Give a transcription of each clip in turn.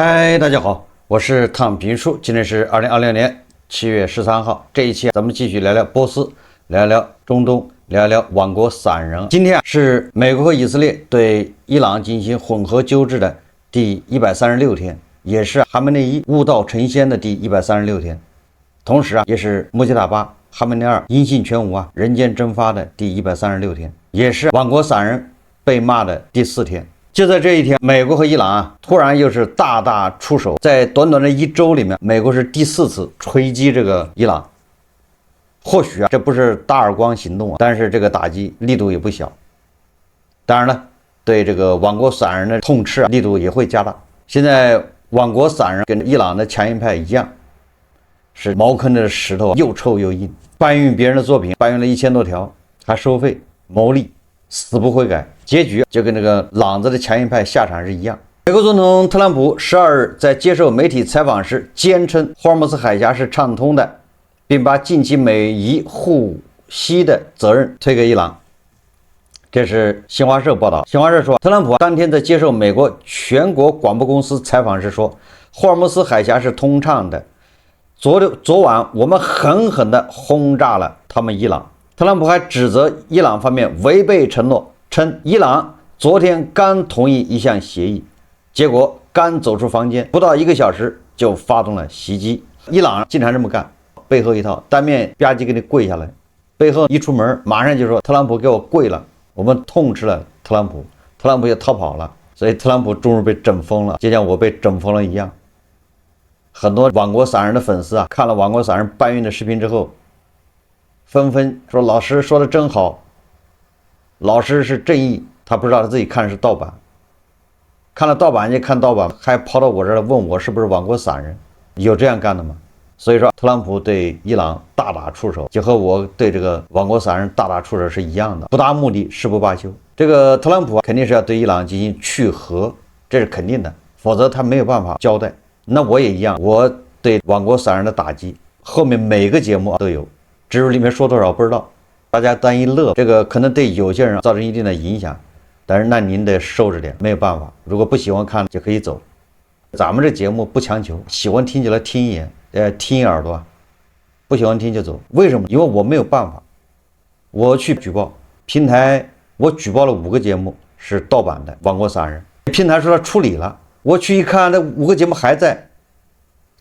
嗨，大家好，我是汤平叔，今天是2026年7月13号。这一期咱们继續聊聊波斯，聊聊中東，聊聊亡国散人。今天是美国和以色列对伊朗进行混合纠治的第136天，也是哈梅内伊悟道成仙的第136天，同时也是穆吉塔巴哈梅内尔音信全无人间蒸发的第136天，也是亡国散人被骂的第4天。就在这一天，美国和伊朗突然又是大打出手，在短短的1周里面，美国是第4次锤擊這個伊朗。或許這不是大耳光行動但是這個打擊力度也不小。當然了，對這個亡國散人的痛斥力度也會加大。現在亡國散人跟伊朗的強硬派一樣，是茅坑的石頭，又臭又硬，搬運別人的作品，搬運了1000多條，還收費牟利，死不悔改，結局就跟這個朗子的強硬派下場是一樣。美國總統特朗普12日在接受媒體採訪時，堅稱霍爾木茲海峽是暢通的，並把近期美伊互襲的責任推給伊朗。這是新華社報道。新華社說，特朗普當天在接受美國全國廣播公司採訪時說，霍爾木茲海峽是通暢的。昨晚我們狠狠地轟炸了他們伊朗。特朗普還指責伊朗方面違背承諾，稱伊朗昨天剛同意一項協議，結果剛走出房間，不到1個小時就發動了襲擊。伊朗經常這麼幹，背後一套，當面吧唧給你跪下來，背後一出門馬上就說特朗普給我跪了。我們痛斥了特朗普，特朗普也逃跑了，所以特朗普終於被整瘋了，就像我被整瘋了一樣。很多亡國散人的粉絲看了亡國散人搬運的視頻之後，紛紛說老師說的真好，老師是正義，他不知道他自己看的是盜版，看了盜版就看盜版，還跑到我這兒問我是不是亡國散人，有這樣幹的嗎？所以說特朗普對伊朗大打出手，就和我對這個亡國散人大打出手是一樣的，不達目的誓不罷休。這個特朗普肯定是要對伊朗進行去核，這是肯定的，否則他沒有辦法交代。那我也一樣，我對亡國散人的打擊後面每個節目都有，至於裡面說多少不知道，大家當一樂，這個可能對有些人造成一定的影響，但是那您得收着點，沒有辦法，如果不喜歡看就可以走。咱們這節目不強求，喜歡聽就來聽一眼，聽一耳朵，不喜歡聽就走。為什麼？因為我沒有辦法，我去舉報平台，我舉報了5個節目是盜版的亡國散人，平台說他處理了，我去一看，那5個節目還在，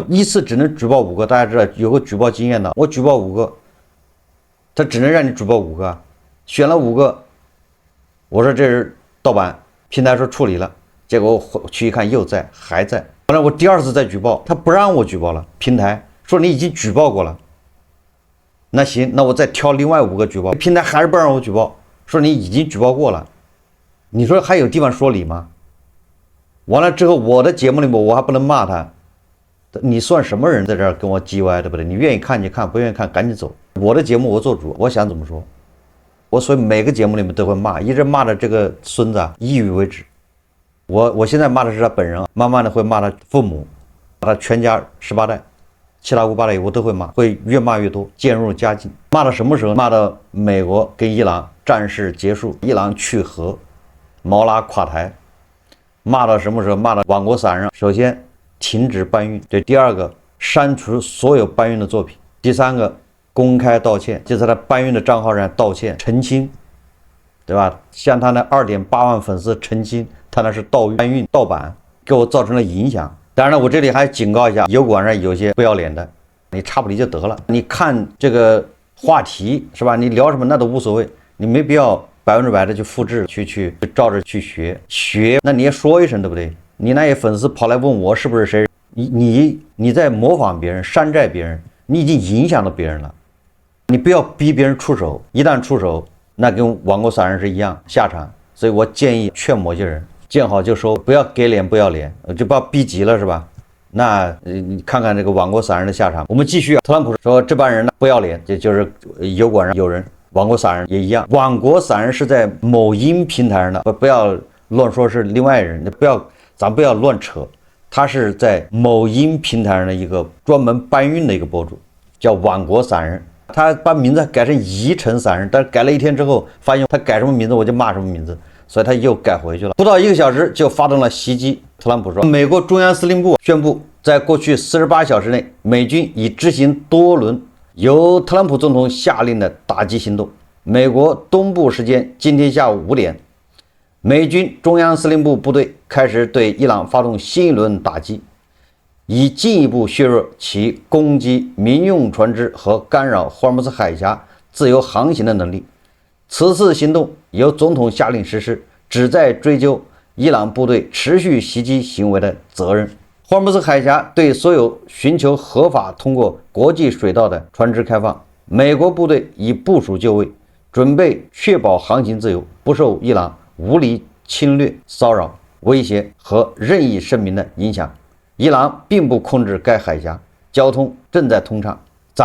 一次只能舉報5個，大家知道有個舉報經驗的，我舉報5個，他只能讓你舉報5個，選了5個，我說這是盜版，平台說處理了，結果我去一看又在，還在。後來我第2次再舉報，他不讓我舉報了，平台說你已經舉報過了。那行，那我再挑另外5個舉報，平台還是不讓我舉報，說你已經舉報過了。你說還有地方說理嗎？完了之後，我的節目裡面我還不能罵他，你算什麼人在這兒跟我嘰歪，對不對？你願意看就看，不願意看趕緊走。我的節目我做主，我想怎麼說，我所以每個節目裡面都會罵，一直罵着這個孫子抑鬱為止。我現在罵的是他本人慢慢的會罵他父母，罵他全家18代，7大姑8大姨我都會罵，會越罵越多，漸入佳境。罵到什麼時候？罵到美國跟伊朗戰事結束，伊朗去核，毛拉垮台。罵到什麼時候？罵到亡國散人首先停止搬運，這第2個刪除所有搬運的作品，第3個公開道歉，就在他搬運的賬號上道歉澄清，對吧？向他那2.8萬粉絲澄清，他那是搬運盜版，給我造成了影響。當然了，我這裡還警告一下油管上有些不要臉的，你插不離就得了，你看這個話題是吧？你聊什麼那都無所謂，你沒必要100%的去複製，去照着去學，那你也說一聲，對不對？你那些粉絲跑來問我是不是誰，你在模仿別人，山寨別人，你已經影響到別人了。你不要逼別人出手，一旦出手，那跟亡國散人是一樣下場。所以我建議勸某些人見好就收，不要給臉不要臉，就不要逼急了是吧？那你看看这个亡國散人的下場。我們繼續特朗普說這幫人呢不要臉，就是油管上有人亡國散人也一樣，亡國散人是在某音平台上的，不要亂說是另外人，咱不要亂扯，他是在某音平台上的一個專門搬運的一個博主，叫亡國散人。他把名字改成宜城散人，但是改了1天之後，發現他改什麼名字我就罵什麼名字，所以他又改回去了。不到1个小时就发动了袭擊。特朗普说，美國中央司令部宣布，在過去48小時內，美軍已執行多輪由特朗普總統下令的打擊行動。美國東部時間今天下午5點，美軍中央司令部部隊開始對伊朗發動新一輪打擊，以進一步削弱其攻擊民用船隻和干擾霍爾木茲海峽自由航行的能力。此次行動由總統下令實施，旨在追究伊朗部隊持續襲擊行為的責任。霍爾木茲海峽對所有尋求合法通過國際水道的船隻開放。美國部隊已部署就位，準備確保航行自由，不受伊朗無理侵略、騷擾、威脅和任意聲明的影響。伊朗並不控制該海峽，交通正在通暢。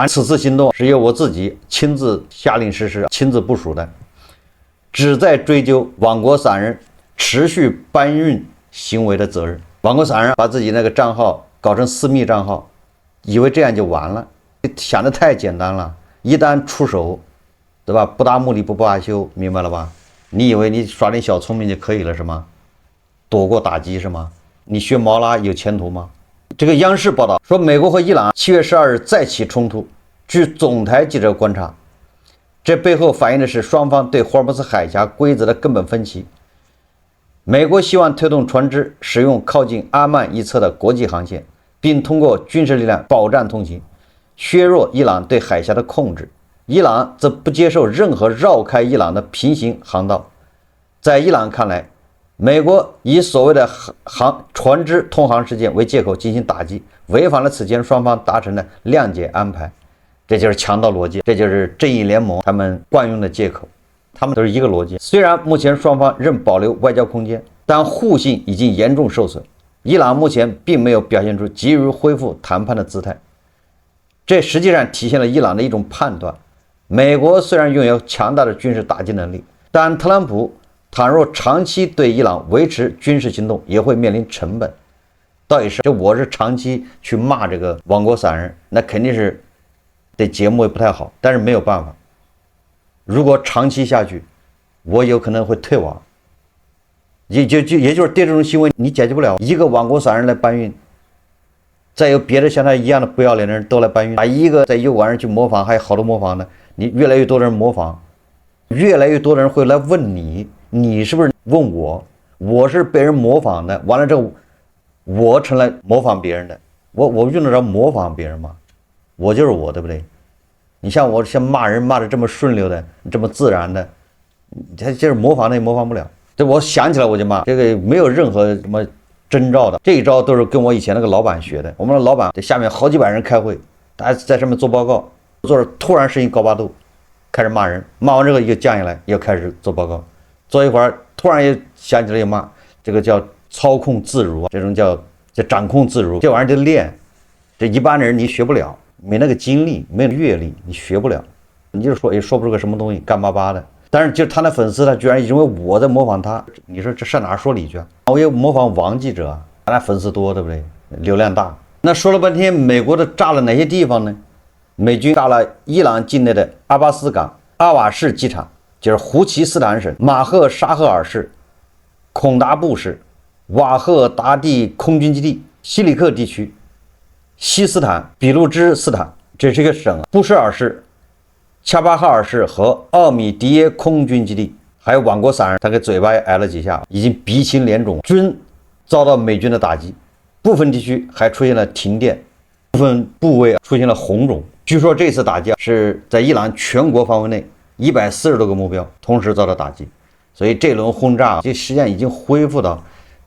此次行動是由我自己親自下令實施、親自部署的，旨在追究網國散人持續搬運行為的責任。網國散人把自己那個賬號搞成私密賬號，以為這樣就完了，想得太簡單了。一旦出手，對吧？不達目的不罷休，明白了吧？你以為你耍點小聰明就可以了是嗎？躲過打擊是嗎？你學毛拉有前途嗎？這個央視報道說，美國和伊朗7月12日再起衝突。據總台記者觀察，這背後反映的是雙方對霍爾木茲海峽規則的根本分歧。美國希望推動船隻使用靠近阿曼一側的國際航線，並通過軍事力量保障通行，削弱伊朗對海峽的控制。伊朗則不接受任何繞開伊朗的平行航道。在伊朗看來，美國以所謂的船隻通航事件為借口進行打擊，違反了此前雙方達成的諒解安排。這就是強盜邏輯，這就是正義聯盟他們慣用的借口，他們都是一個邏輯。雖然目前雙方仍保留外交空間，但互信已經嚴重受損。伊朗目前並沒有表現出急於恢復談判的姿態，這實際上體現了伊朗的一種判斷。美國雖然擁有強大的軍事打擊能力，但特朗普倘若長期對伊朗維持軍事行動，也會面臨成本。到底是這我是長期去罵這個網國散人，那肯定是對節目也不太好，但是沒有辦法。如果長期下去，我有可能會退網。也就是對這種行為你解決不了，一個網國散人來搬運，再有別的像他一樣的不要臉的人都來搬運，一個在誘拐人去模仿，還有好多模仿的，你越來越多的人模仿，越來越多的人會來問你，你是不是問我？我是被人模仿的，完了之後我成了模仿別人的，我用得着模仿別人嗎？我就是我，對不對？你像我像罵人罵得這麼順溜的，這麼自然的，他就是模仿的也模仿不了。這我想起來我就罵，這個沒有任何什麼徵兆的，這一招都是跟我以前那個老闆學的。我們的老闆在下面好幾百人開會，大家在上面做報告，做着突然聲音高八度，開始罵人，罵完這個又降下來，又開始做報告，做一會兒突然又想起來又罵，這個叫操控自如，這種叫掌控自如，這玩意兒就練，這一般的人你學不了，沒那個經歷，沒有閱歷，你學不了，你就說也說不出個什麼東西，乾巴巴的。但是就他的粉絲，他居然認為我在模仿他，你說這上哪說理去啊？我也模仿王記者，他粉絲多，對不對？流量大。那說了半天，美國的炸了哪些地方呢？美軍炸了伊朗境內的阿巴斯港、阿瓦士機場，就是胡奇斯坦省馬赫沙赫爾市、孔達布市、瓦赫達蒂空軍基地、西里克地區、西斯坦、俾路支斯坦，這是一個省，布什爾市、恰巴哈爾市和奧米迪耶空軍基地，還有網國散人，他給嘴巴也挨了幾下，已經鼻青臉腫，均遭到美軍的打擊，部分地區還出現了停電，部分部位出現了紅腫。據說這次打擊是在伊朗全國範圍內140多個目標同時遭到打擊，所以這輪轟炸這實際上已經恢復到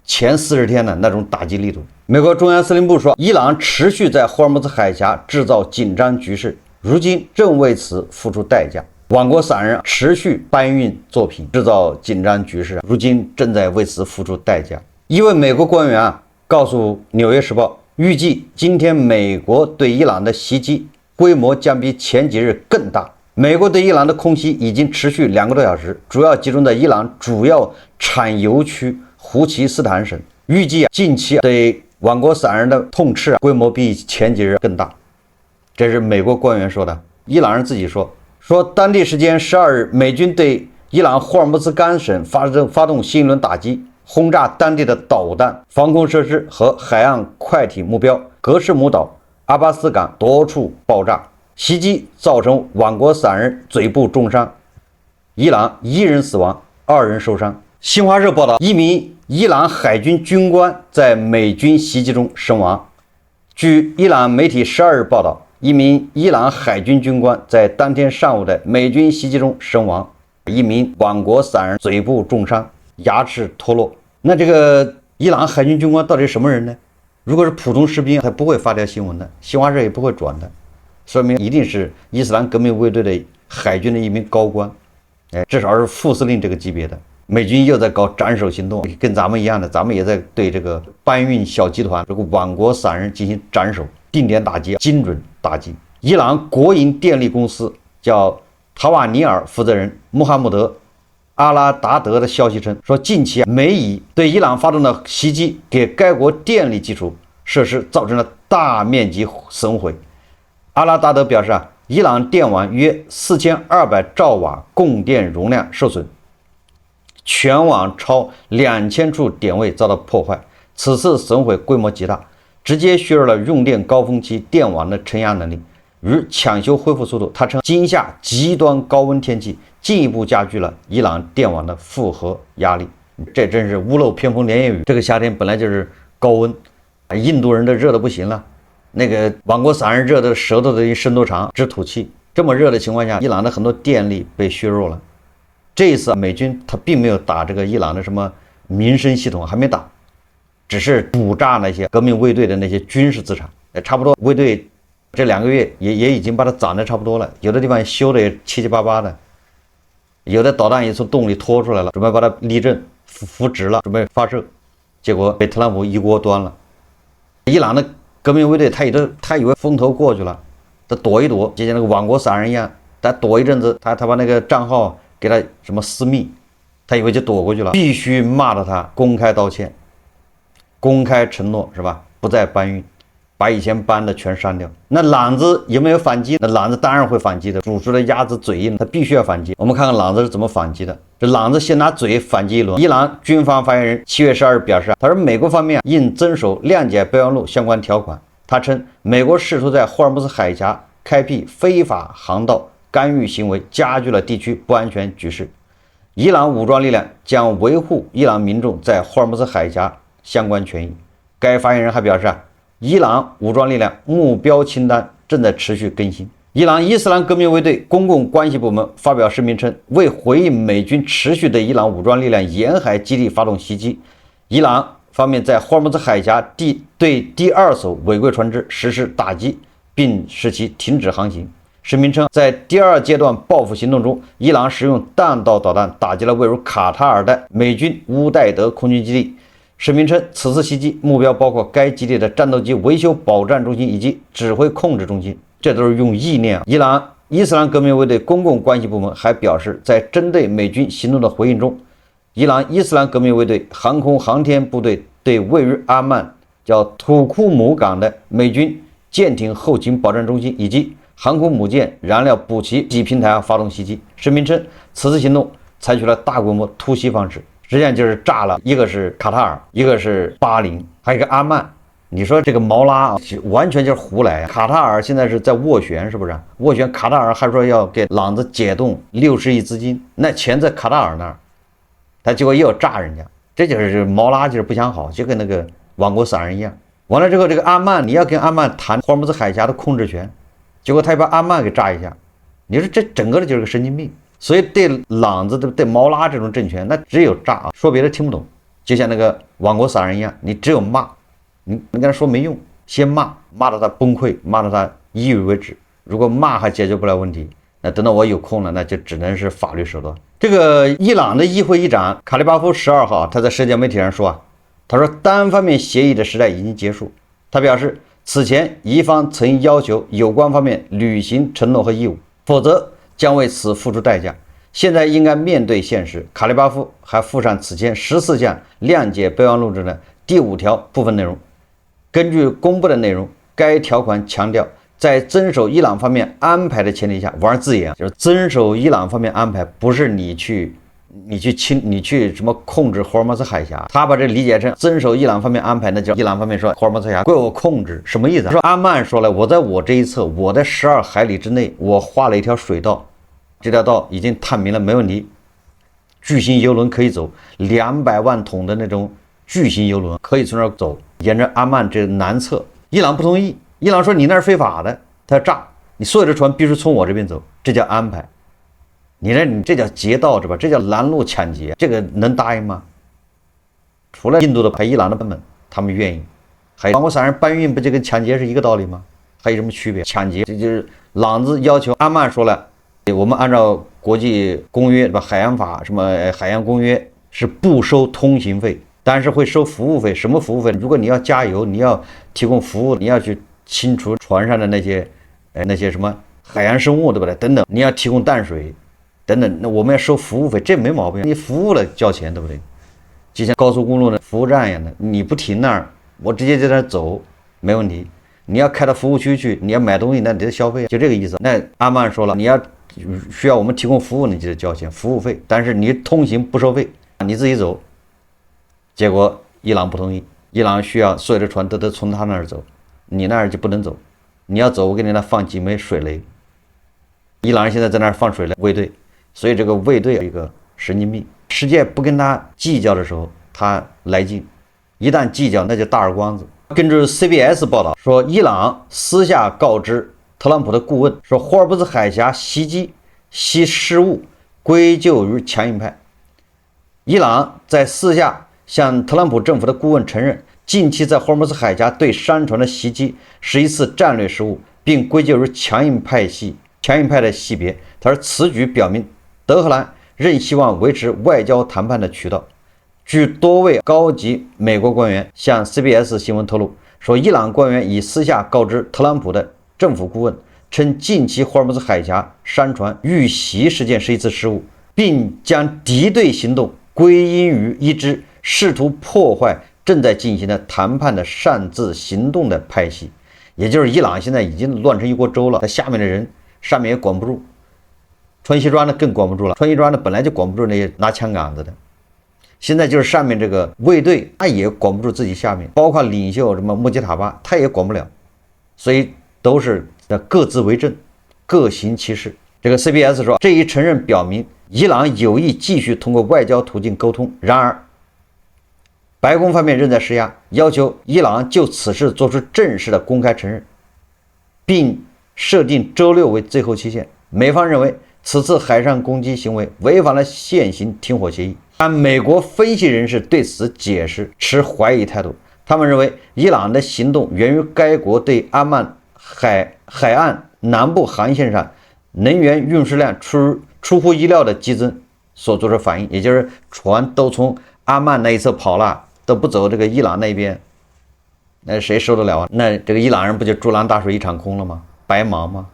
前40天的那種打擊力度。美國中央司令部說，伊朗持續在霍爾木茲海峽制造緊張局勢，如今正為此付出代價。網國散人持續搬運作品，制造緊張局勢，如今正在為此付出代價。一位美國官員告訴《紐約時報》，預計今天美國對伊朗的襲擊規模將比前幾日更大。美國對伊朗的空襲已經持續2個多小時，主要集中在伊朗主要產油區胡奇斯坦省。預計近期對網國散人的痛斥規模比前幾日更大。這是美國官員說的。伊朗人自己說當地時間12日，美軍對伊朗霍爾木茲干省发動新一輪打擊，轟炸當地的導彈、防空設施和海岸快艇目標，格什姆島、阿巴斯港多處爆炸，襲擊造成萬國散人嘴部重傷，伊朗1人死亡，2人受傷。新華社報道，一名伊朗海軍軍官在美軍襲擊中身亡。據伊朗媒體12日報道，一名伊朗海軍軍官在當天上午的美軍襲擊中身亡，一名萬國散人嘴部重傷，牙齒脫落。那這個伊朗海軍軍官到底是什麼人呢？如果是普通士兵，他不會發條新聞的，新華社也不會轉的，說明一定是伊斯蘭革命衛隊的海軍的一名高官，至少是副司令這個級別的。美軍又在搞斬首行動，跟咱們一樣的，咱們也在對這個搬運小集團、這個萬國散人進行斬首，定點打擊，精準打擊。伊朗國營電力公司叫塔瓦尼爾負責人穆罕默德·阿拉達德的消息稱，說近期美以對伊朗發動的襲擊，給該國電力基礎設施造成了大面積損毀。阿拉達德表示伊朗電網約4200兆瓦供電容量受損。全網超2000處點位遭到破壞，此次損毀規模極大，直接削弱了用電高峰期電網的承壓能力與搶修恢復速度。他稱，今夏極端高溫天氣進一步加劇了伊朗電網的負荷壓力。這真是屋漏偏逢連夜雨。這個夏天本來就是高溫，印度人都熱得不行了，那個萬國散人熱的舌頭都伸多長，直吐氣。這麼熱的情況下，伊朗的很多電力被削弱了。這一次美軍他並沒有打這個伊朗的什麼民生系統，還沒打，只是捕炸那些革命衛隊的那些軍事資產，差不多衛隊這2個月也已經把它斬得差不多了，有的地方修的也七七八八的，有的導彈也從洞裡拖出來了，準備把它立正扶直了，準備發射，結果被特朗普一鍋端了。伊朗的革命衛隊他以為風頭過去了，他躲一躲，就像那個萬國散人一樣，他躲一陣子，他把那個賬號給他什麼私密，他以為就躲過去了，必須罵到他公開道歉，公開承諾是吧？不再搬運，把以前搬的全刪掉。那朗子有沒有反擊？那朗子當然會反擊的，煮熟的鴨子嘴硬，他必須要反擊。我們看看朗子是怎麼反擊的。這朗子先拿嘴反擊一輪。伊朗軍方發言人7月12日表示，他說美國方面應遵守諒解備忘錄相關條款。他稱美國試圖在霍爾木茲海峽開闢非法航道，干預行為加劇了地區不安全局勢。伊朗武裝力量將維護伊朗民眾在霍爾木茲海峽相關權益。該發言人還表示，伊朗武裝力量目標清單正在持續更新。伊朗伊斯蘭革命衛隊公共關係部門發表聲明稱，為回應美軍持續對伊朗武裝力量沿海基地發動襲擊，伊朗方面在霍爾木茲海峽對第2艘違規船只實施打擊，並使其停止航行。聲明稱，在第2階段報復行動中，伊朗使用彈道導彈打擊了位於卡塔爾的美軍烏代德空軍基地。聲明稱，此次襲擊目標包括該基地的戰鬥機維修保障中心以及指揮控制中心，這都是用意念。伊朗伊斯蘭革命衛隊公共關係部門還表示，在針對美軍行動的回應中，伊朗伊斯蘭革命衛隊航空航天部隊對位於阿曼叫土庫姆港的美軍艦艇後勤保障中心以及航空母艦燃料補給平台發動襲擊。聲明稱，此次行動採取了大規模突襲方式，實際上就是炸了，一個是卡塔爾，一個是巴林，還有一個阿曼。你說這個毛拉完全就是胡來。卡塔爾現在是在斡旋，是不是？斡旋，卡塔爾還說要給朗子解凍60億資金，那錢在卡塔爾那兒，他結果又要炸人家，這就是毛拉就是不想好，就跟那個万國散人一樣。完了之後，這個阿曼你要跟阿曼談霍爾木茲海峽的控制權，結果他又把阿曼給炸一下，你說這整個的就是個神經病。所以對朗子对毛拉這種政權，那只有炸啊，說別的聽不懂，就像那個萬國散人一樣，你只有罵，你跟他說沒用，先罵到他崩潰，罵到他抑鬱為止。如果罵還解決不了問題，那等到我有空了，那就只能是法律手段。這個伊朗的議會議長卡利巴夫12號他在社交媒體上說他說單方面協議的時代已經結束。他表示，此前伊方曾要求有關方面履行承諾和義務，否則將為此付出代價。現在應該面對現實。卡利巴夫還附上此前14項諒解備忘錄中的第5條部分內容。根據公布的內容，該條款強調，在遵守伊朗方面安排的前提下，玩字眼就是遵守伊朗方面安排，不是你去你去什么控制霍尔木兹海峽，他把这理解成遵守伊朗方面安排，那叫伊朗方面说霍尔木兹海峡归我控制，什麼意思？說阿曼說了，我在我這一側，我的12海里之內，我畫了一條水道，這條道已經探明了，沒問題，巨型油輪可以走，200萬桶的那種巨型油輪可以從那兒走，沿着阿曼這南側。伊朗不同意，伊朗說你那是非法的，他要炸，你所有的船必須從我這邊走，這叫安排。你這叫劫道是吧？這叫攔路搶劫，這個能答應嗎？除了印度的還伊朗的版本，他們願意。還有往我傘上搬運，不就跟搶劫是一個道理嗎？還有什麼區別？搶劫這就是朗子要求阿曼說了，我們按照國際公約吧，海洋法什麼海洋公約是不收通行費，但是會收服務費。什麼服務費？如果你要加油，你要提供服務，你要去清除船上的那些什麼海洋生物，對不對？等等，你要提供淡水。等等，那我們要收服務費，這沒毛病。你服務了交錢，对不對？就像高速公路的服務站一樣的，你不停那兒，我直接在那兒走，沒問題。你要開到服務區去，你要買東西，那你得消費，就這個意思。那阿曼說了，你要需要我們提供服務，你就得交錢，服務費。但是你通行不收費，你自己走。結果伊朗不同意，伊朗需要所有的船都得從他那兒走，你那兒就不能走。你要走，我給你那放幾枚水雷。伊朗人現在在那兒放水雷衛隊。所以這個衛隊一個神經病，世界不跟他計較的時候，他來勁；一旦計較，那就大耳光子。根據 CBS 報道說，伊朗私下告知特朗普的顧問說，霍爾木茲海峽襲擊其失誤歸咎於強硬派。伊朗在私下向特朗普政府的顧問承認，近期在霍爾木茲海峽對商船的襲擊是一次戰略失誤，並歸咎於強硬派的識別。他說，此舉表明德黑蘭仍希望維持外交談判的渠道。據多位高級美國官員向 CBS 新聞透露，說伊朗官員已私下告知特朗普的政府顧問，稱近期霍爾木茲海峽商船遇襲事件是一次失誤，並將敵對行動歸因於一支試圖破壞正在進行的談判的擅自行動的派系。也就是伊朗現在已經亂成一鍋粥了，他下面的人上面也管不住。穿西裝的更管不住了，穿西裝的本來就管不住那些拿槍桿子的，現在就是上面這個衛隊，他也管不住自己下面，包括領袖什麼穆吉塔巴，他也管不了，所以都是各自為政，各行其事。這個 CBS 說，這一承認表明伊朗有意繼續通過外交途徑溝通，然而白宮方面仍在施壓，要求伊朗就此事做出正式的公開承認，並設定周6為最後期限。美方認為此次海上攻擊行為違反了現行停火協議，但美國分析人士對此解釋持懷疑態度。他們認為，伊朗的行動源於該國對阿曼海岸南部航線上能源運輸量出乎意料的激增所做出反應，也就是船都從阿曼那一側跑了，都不走這個伊朗那邊，那誰受得了啊？那這個伊朗人不就竹籃打水一場空了嗎？白忙嗎？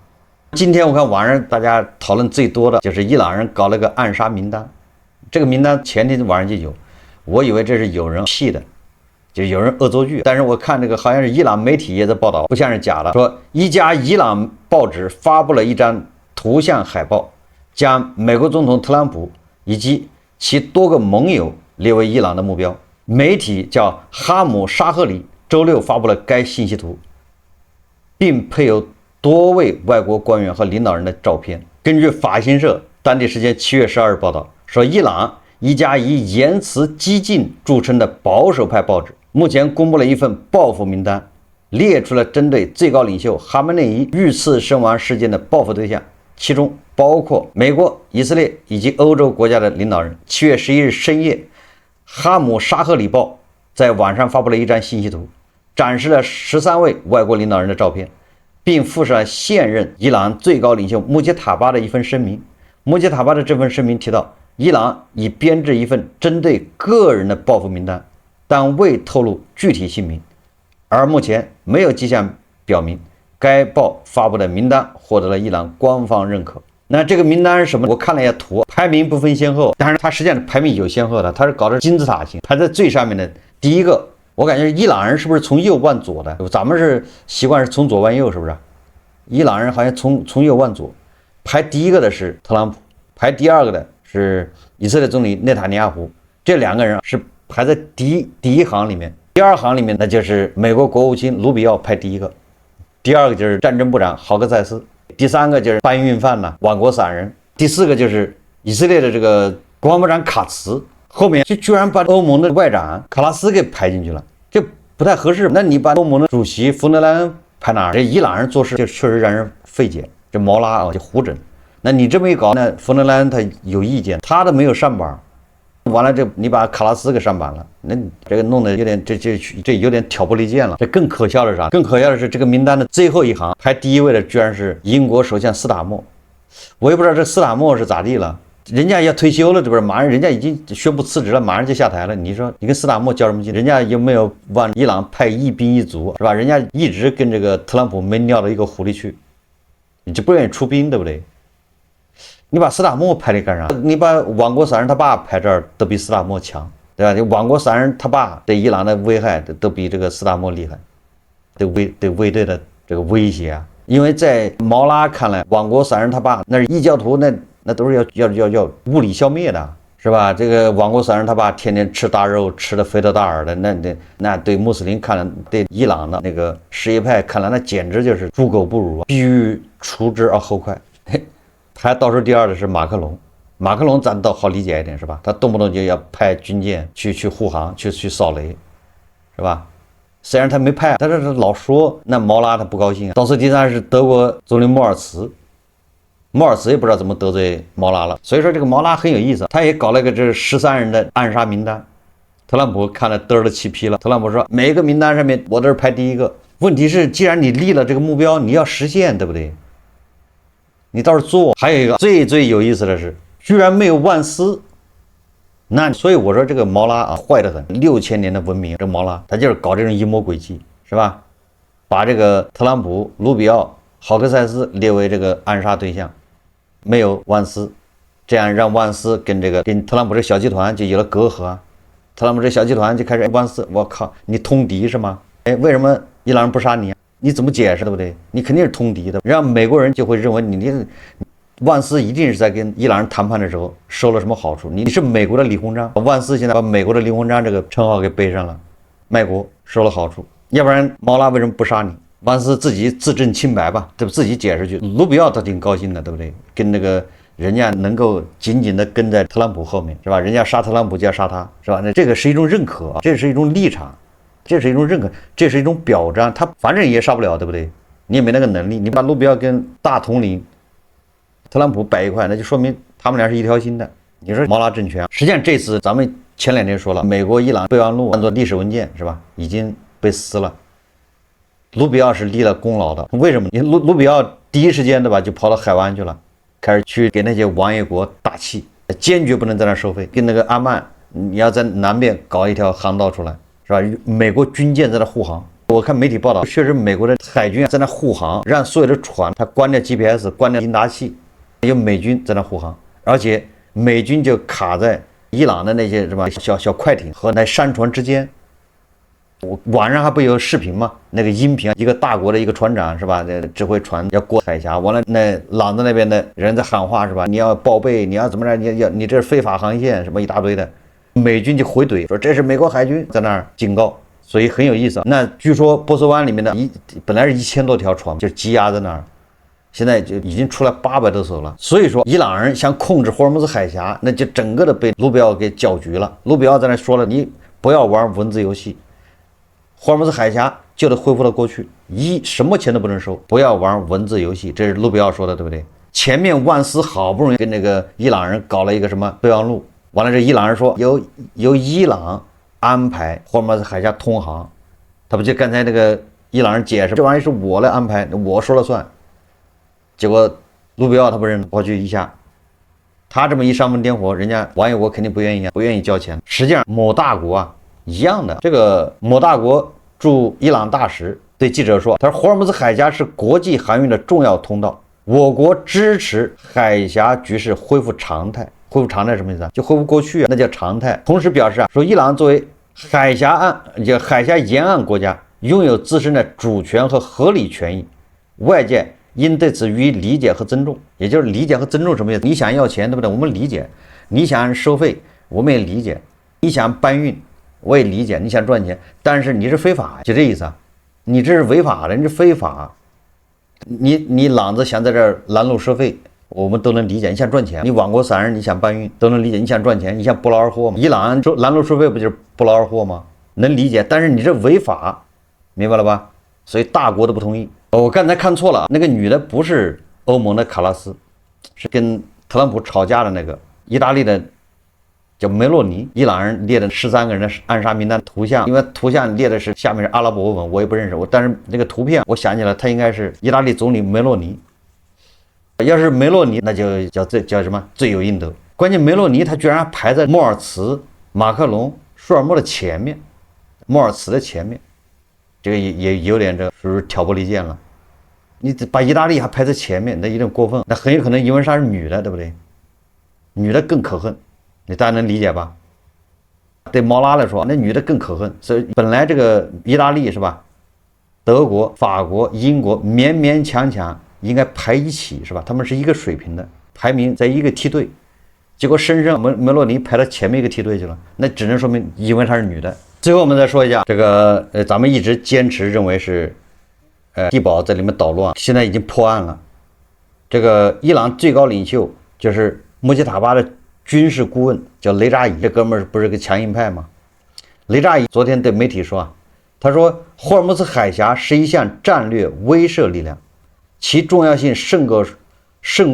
今天我看網上大家討論最多的就是伊朗人搞了個暗殺名單，這個名單前天晚上就有，我以為這是有人 P 的，就有人惡作劇，但是我看這個好像是伊朗媒體也在報道，不像是假的，說一家伊朗報紙發布了一張圖像海報，將美國總統特朗普以及其多個盟友列為伊朗的目標。媒體叫哈姆沙赫里周6發布了該信息圖，並配有多位外國官員和領導人的照片。根據法新社當地時間7月12日報道說，伊朗一家以言辭激進著稱的保守派報紙目前公布了一份報復名單，列出了針對最高領袖哈梅内伊遇刺身亡事件的報復對象，其中包括美國、以色列以及歐洲國家的領導人。7月11日深夜，哈姆沙赫里報在網上發布了一張信息圖，展示了13位外國領導人的照片，並附上了現任伊朗最高領袖穆吉塔巴的一份聲明。穆吉塔巴的這份聲明提到，伊朗已編制一份針對個人的報復名單，但未透露具體姓名，而目前沒有跡象表明該報發布的名單獲得了伊朗官方認可。那這個名單是什麼？我看了一下圖，排名不分先後，但是它實際上排名有先後的，它是搞的金字塔形，排在最上面的第一個。我感覺伊朗人是不是從右往左的？咱們是習慣是從左往右，是不是？伊朗人好像從右往左。排第一個的是特朗普，排第二個的是以色列總理內塔尼亞胡，這兩個人是排在第一行裡面。第二行裡面，那就是美國国務卿盧比奧排第一個，第二個就是戰爭部長豪克塞斯，第三個就是搬運犯呢宛國散人，第四個就是以色列的這個國防部長卡茨，後面就居然把歐盟的外長卡拉斯給排進去了，這不太合適。那你把歐盟的主席冯德萊恩排哪兒？這伊朗人做事就確實讓人費解，這毛拉啊就胡整。那你這麼一搞，那冯德萊恩他有意見，他都沒有上榜。完了，你把卡拉斯給上榜了，那這個弄得有點這有點挑拨离間了。这更可笑的是啥？更可笑的是这個名單的最後一行排第一位的居然是英國首相斯塔默。我也不知道這斯塔默是咋地了，人家要退休了，這不是馬上人家已經宣布辭職了，馬上就下台了。你說你跟斯塔默較什麼勁？人家又沒有往伊朗派一兵一卒，是吧？人家一直跟這個特朗普沒尿到一個湖裡去，你就不願意出兵，對不對？你把斯塔默排裡幹啥？你把宛國散人他爸排這兒都比斯塔默強，對吧？你宛國散人他爸對伊朗的危害都比這個斯塔默厲害，對衛隊的這個威脅啊。因為在毛拉看來，宛國散人他爸那是異教徒，那都是要物理消滅的，是吧？這個宛國散人他爸天天吃大肉，吃的肥頭大耳的，那對穆斯林看來，對伊朗的那個什葉派看來，那簡直就是豬狗不如啊！必欲除之而後快。排倒數第二的是馬克龍，馬克龍咱倒好理解一點，是吧？他動不動就要派軍艦去護航，去掃雷，是吧？雖然他沒派，但是老說，那毛拉他不高興啊。倒數第三是德國總理莫爾茨，莫爾茨也不知道怎麼得罪毛拉了。所以說這個毛拉很有意思，他也搞了一個這13人的暗殺名單。特朗普看了嘚兒都氣皮了。特朗普說，每一個名單上面我都是排第一個。問題是，既然你立了這個目標，你要實現，對不對？你倒是做。還有一個最有意思的是，居然沒有萬斯。那所以我說這個毛拉啊，壞得很，6000年的文明，這毛拉他就是搞這種陰謀詭計，是吧？把這個特朗普、盧比奧、豪克塞斯列為這個暗殺對象，沒有萬斯，這樣讓萬斯跟特朗普這小集團就有了隔閡。特朗普這小集團就開始，萬斯，我靠，你通敵是嗎？哎，為什麼伊朗人不殺你？你怎麼解釋，對不對？你肯定是通敵的，讓美國人就會認為你萬斯一定是在跟伊朗人談判的時候收了什麼好處。你是美國的李鴻章，萬斯現在把美國的李鴻章這個稱號給背上了，賣國收了好處。要不然毛拉為什麼不殺你？萬斯自己自證清白吧，对不？自己解釋去。盧比奧他挺高興的，對不對？跟那個人家能夠緊緊的跟在特朗普後面，是吧？人家殺特朗普就要殺他，是吧？那這個是一種認可，這是一種立場，這是一種認可，這是一種表彰。他反正也殺不了，對不對？你也沒那個能力。你把盧比奧跟大統領特朗普擺一塊，那就說明他們倆是一條心的。你說毛拉政權，實際上這次咱們前2天說了，美國伊朗備忘錄當做歷史文件，是吧？已經被撕了。盧比奧是立了功勞的，為什麼？你盧比奧第一時間，對吧，就跑到海灣去了，開始去給那些王爺國打氣，堅決不能在那收費。跟那個阿曼，你要在南邊搞一條航道出來，是吧？美國軍艦在那護航。我看媒體報道，確實美國的海軍在那護航，讓所有的船它關掉 GPS， 關掉應答器。有美軍在那護航，而且美軍就卡在伊朗的那些什麼小快艇和那山船之間。我晚上還不有視頻嗎？那個音頻，一個大國的一個船長，是吧？指揮船要過海峽，完了那朗子那邊的人在喊話，是吧？你要報備，你要怎麼着？你這是非法航線，什麼一大堆的。美軍就回懟說這是美國海軍在那兒警告，所以很有意思。那據說波斯灣裡面的本來是1000多條船，就積壓在那兒。現在就已經出來800多艘了，所以說伊朗人想控制霍爾木茲海峽，那就整個的被盧比奧給攪局了。盧比奧在那說了，你不要玩文字遊戲，霍爾木茲海峽就得恢復到過去，什麼錢都不能收，不要玩文字遊戲，這是盧比奧說的，對不對？前面萬斯好不容易跟那個伊朗人搞了一個什麼備忘錄，完了這伊朗人說由伊朗安排霍爾木茲海峽通航，他不就剛才那個伊朗人解釋，這玩意是我來安排，我說了算。結果盧比奧他不認，跑去一下，他這麼一煽風點火，人家王爺國肯定不願意啊，不願意交錢。實際上某大國啊一樣的，這個某大國駐伊朗大使對記者說，他說霍爾木茲海峽是國際航運的重要通道，我國支持海峽局勢恢復常態。恢復常態什麼意思啊？就恢復過去啊，那叫常態。同時表示啊，說伊朗作為海峽沿岸國家，擁有自身的主權和合理權益，外界應對此予以理解和尊重。也就是理解和尊重什麼意思？你想要錢，對不對？我們理解，你想收費，我們也理解；你想搬運，我也理解；你想賺錢，但是你是非法，就這意思啊！你這是違法的，你是非法。你朗子想在這兒攔路收費，我們都能理解。你想賺錢，你網國散人，你想搬運都能理解。你想賺錢，你想不勞而獲嗎？伊朗攔路收費不就是不勞而獲嗎？能理解，但是你這違法，明白了吧？所以大國都不同意。我剛才看錯了，那個女的不是歐盟的卡拉斯，是跟特朗普吵架的那个意大利的叫梅洛尼。伊朗人列的13個人的暗殺名單圖像，因為圖像列的是下面是阿拉伯文，我也不認識。但是那個圖片我想起來，他應該是意大利總理梅洛尼。要是梅洛尼，那就叫什麼罪有應得。關鍵梅洛尼他居然排在莫爾茨、馬克龍、舒爾默的前面，莫爾茨的前面，這個也有點這是不是挑撥離間了？你把意大利還排在前面，那有點過分。那很有可能因為她是女的，對不對？女的更可恨，你大家能理解吧？對毛拉來說，那女的更可恨。所以本來這個意大利是吧？德國、法國、英國勉勉強強應該排一起是吧？他們是一個水平的排名，在一個梯隊，結果深深梅洛尼排到前面一個梯隊去了，那只能說明因為她是女的。最後我們再說一下這個咱們一直堅持認為是地保在裡面搗亂，現在已經破案了。這個伊朗最高領袖就是穆吉塔巴的軍事顧問叫雷扎伊，這哥們兒不是個強硬派嗎？雷扎伊昨天對媒體說啊，他說霍爾木茲海峽是一項戰略威懾力量，其重要性勝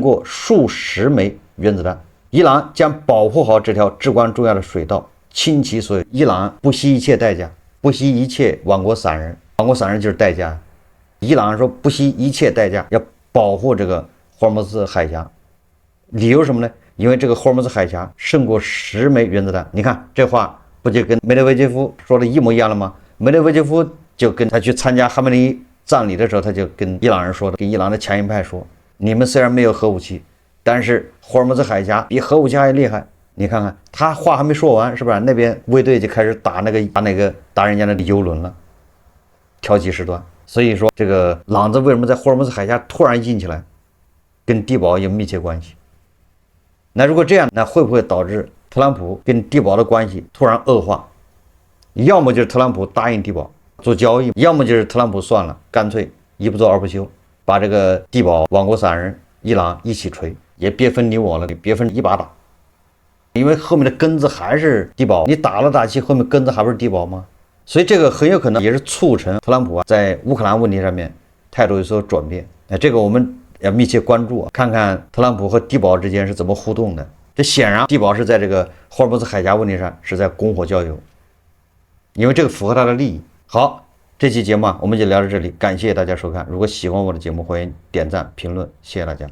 過數十枚原子彈。伊朗將保護好這條至關重要的水道，傾其所有。伊朗不惜一切代價，不惜一切亡國散人，亡國散人就是代價。伊朗說不惜一切代價要保護這個霍爾木茲海峽，理由什麼呢？因為這個霍爾木茲海峽勝過10枚原子彈。你看這話不就跟梅德韋傑夫說的一模一樣了嗎？梅德韋傑夫就跟他去參加哈梅內伊葬禮的時候，他就跟伊朗人說的，跟伊朗的強硬派說，你們雖然沒有核武器，但是霍爾木茲海峽比核武器還厲害。你看看他話還沒說完，是不是？那邊衛隊就開始打人家的油輪了，挑起事端。所以說，這個朗子為什麼在霍爾木茲海峽突然硬起來，跟地保有密切關係。那如果這樣，那會不會導致特朗普跟地保的關係突然惡化？要麼就是特朗普答應地保做交易，要麼就是特朗普算了，乾脆一不做二不休，把這個地保、亡國散人、伊朗一起錘，也別分你我了，別分一把打。因為後面的根子還是地保，你打了打去，後面根子還不是地保嗎？所以這個很有可能也是促成特朗普在烏克蘭問題上面態度有所轉變。這個我們要密切關注，看看特朗普和地保之間是怎麼互動的。這顯然地保是在這個霍爾木茲海峽問題上是在拱火澆油，因為這個符合他的利益。好，這期節目我們就聊到這裡，感謝大家收看。如果喜歡我的節目，歡迎點讚評論，謝謝大家。